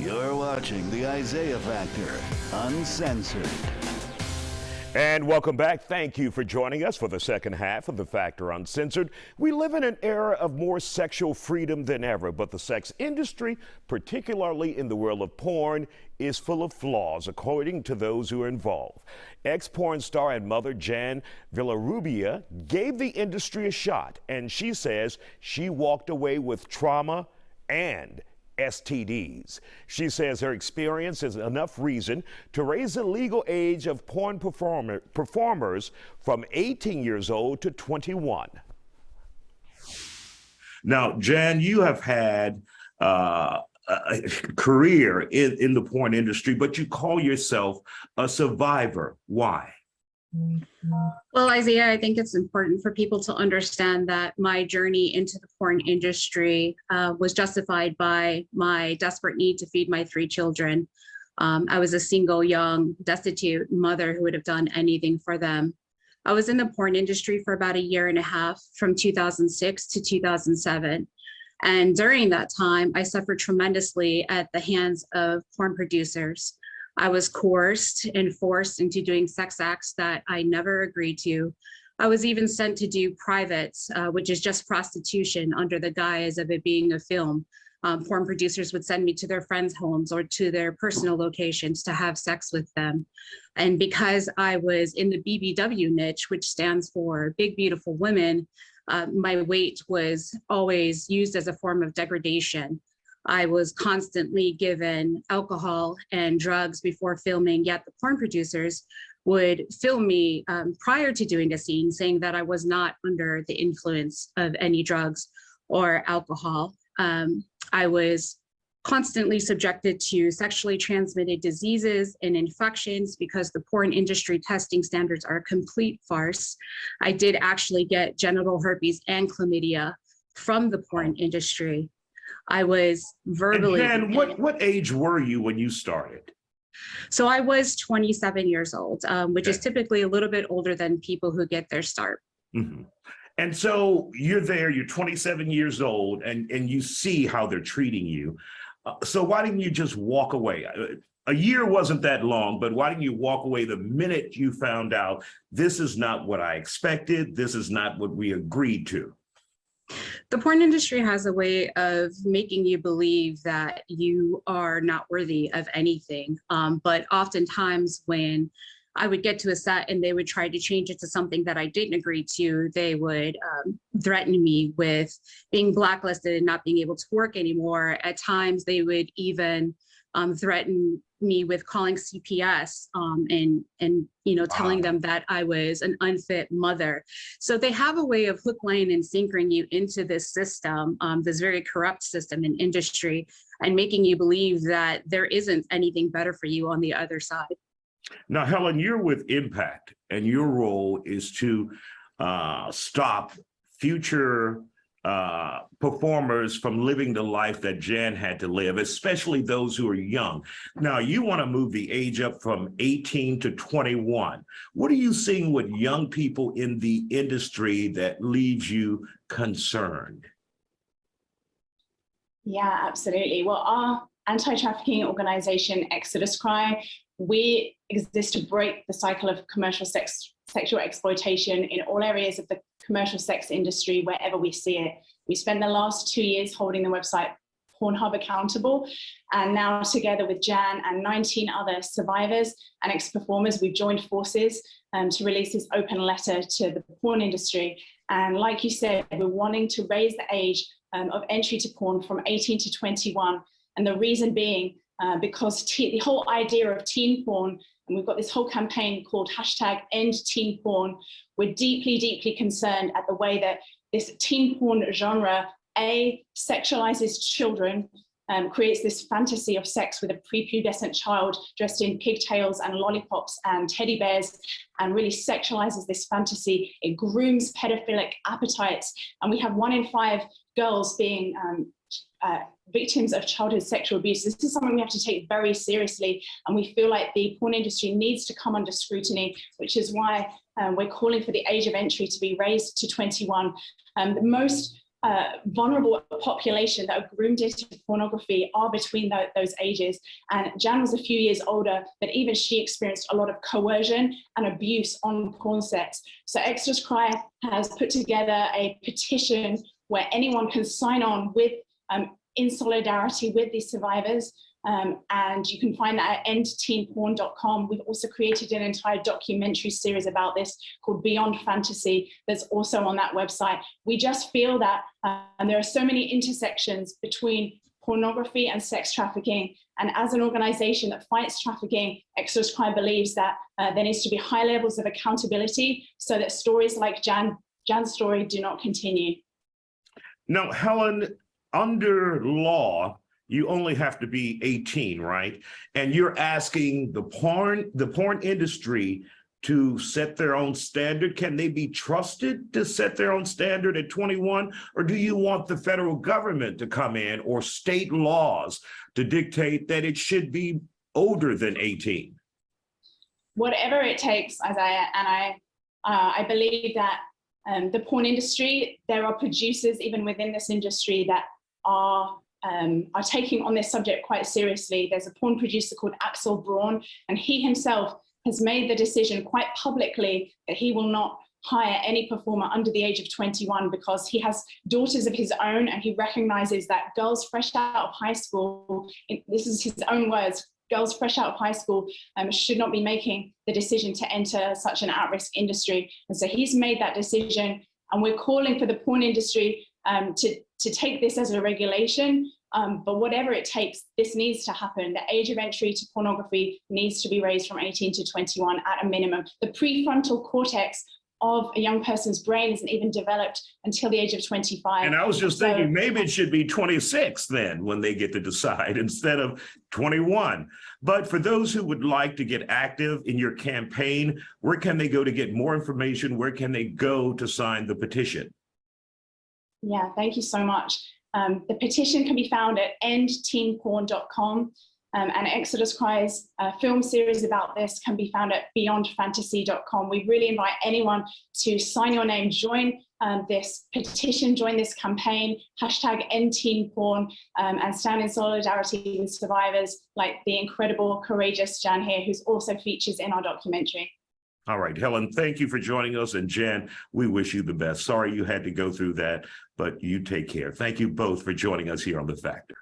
You're watching the Isaiah Factor Uncensored. And welcome back. Thank you for joining us for the second half of The Factor Uncensored. We live in an era of more sexual freedom than ever, but the sex industry, particularly in the world of porn, is full of flaws, according to those who are involved. Ex-porn star and mother Jan Villarrubia gave the industry a shot, and she says she walked away with trauma and STDs. She says her experience is enough reason to raise the legal age of porn performers from 18 years old to 21. Now, Jan, you have had a career in the porn industry, but you call yourself a survivor. Why? Well, Isaiah, I think it's important for people to understand that my journey into the porn industry was justified by my desperate need to feed my 3 children. I was a single, young, destitute mother who would have done anything for them. I was in the porn industry for about 1.5 years, from 2006 to 2007. And during that time, I suffered tremendously at the hands of porn producers. I was coerced and forced into doing sex acts that I never agreed to. I was even sent to do privates, which is just prostitution under the guise of it being a film. Porn producers would send me to their friends' homes or to their personal locations to have sex with them. And because I was in the BBW niche, which stands for Big Beautiful Women, my weight was always used as a form of degradation. I was constantly given alcohol and drugs before filming, yet the porn producers would film me prior to doing a scene, saying that I was not under the influence of any drugs or alcohol. I was constantly subjected to sexually transmitted diseases and infections because the porn industry testing standards are a complete farce. I did actually get genital herpes and chlamydia from the porn industry. I was verbally. And Jan, what age were you when you started? So I was 27 years old, which is typically a little bit older than people who get their start. Mm-hmm. And so you're there, you're 27 years old, and you see how they're treating you. So why didn't you just walk away? A year wasn't that long, but why didn't you walk away the minute you found out this is not what I expected, this is not what we agreed to? The porn industry has a way of making you believe that you are not worthy of anything. But oftentimes when I would get to a set and they would try to change it to something that I didn't agree to, they would threaten me with being blacklisted and not being able to work anymore. At times, they would even threaten me with calling CPS and telling them that I was an unfit mother. So they have a way of hook, line, and sinkering you into this system, this very corrupt system and industry, and making you believe that there isn't anything better for you on the other side. Now, Helen, you're with Impact, and your role is to stop future performers from living the life that Jan had to live, especially those who are young. Now, you want to move the age up from 18 to 21. What are you seeing with young people in the industry that leaves you concerned? Yeah, absolutely. Well, our anti-trafficking organization, Exodus KRIV, we exist to break the cycle of commercial sexual exploitation in all areas of the commercial sex industry, wherever we see it. We spent the last 2 years holding the website Pornhub accountable, and now together with Jan and 19 other survivors and ex-performers, we've joined forces to release this open letter to the porn industry. And like you said, we're wanting to raise the age of entry to porn from 18 to 21. And the reason being, because the whole idea of teen porn, and we've got this whole campaign called #EndTeenPorn, we're deeply, deeply concerned at the way that this teen porn genre, sexualizes children, creates this fantasy of sex with a prepubescent child dressed in pigtails and lollipops and teddy bears, and really sexualizes this fantasy. It grooms pedophilic appetites, and we have 1 in 5 girls being victims of childhood sexual abuse. This is something we have to take very seriously, and we feel like the porn industry needs to come under scrutiny, which is why we're calling for the age of entry to be raised to 21. The most vulnerable population that are groomed into pornography are between those ages. And Jan was a few years older, but even she experienced a lot of coercion and abuse on porn sets. So Exodus Cry has put together a petition where anyone can sign on with in solidarity with these survivors. And you can find that at endteenporn.com. We've also created an entire documentary series about this called Beyond Fantasy that's also on that website. We just feel that there are so many intersections between pornography and sex trafficking. And as an organization that fights trafficking, Exodus Cry believes that there needs to be high levels of accountability so that stories like Jan's story do not continue. Now, Helen, under law, you only have to be 18, right? And you're asking the porn industry to set their own standard. Can they be trusted to set their own standard at 21? Or do you want the federal government to come in or state laws to dictate that it should be older than 18? Whatever it takes, Isaiah, and I believe that the porn industry, there are producers even within this industry that are taking on this subject quite seriously. There's a porn producer called Axel Braun, and he himself has made the decision quite publicly that he will not hire any performer under the age of 21 because he has daughters of his own, and he recognizes that girls fresh out of high school, this is his own words, girls fresh out of high school should not be making the decision to enter such an at-risk industry. And so he's made that decision, and we're calling for the porn industry to take this as a regulation, but whatever it takes, this needs to happen. The age of entry to pornography needs to be raised from 18 to 21 at a minimum. The prefrontal cortex of a young person's brain isn't even developed until the age of 25. And I was just thinking, maybe it should be 26 then when they get to decide instead of 21. But for those who would like to get active in your campaign, where can they go to get more information? Where can they go to sign the petition? Yeah, thank you so much. The petition can be found at endteenporn.com, and Exodus Cry's film series about this can be found at beyondfantasy.com. We really invite anyone to sign your name, join this petition, join this campaign, #endteenporn, and stand in solidarity with survivors like the incredible, courageous Jan here, who's also features in our documentary. All right, Helen, thank you for joining us. And Jan, we wish you the best. Sorry you had to go through that, but you take care. Thank you both for joining us here on The Factor.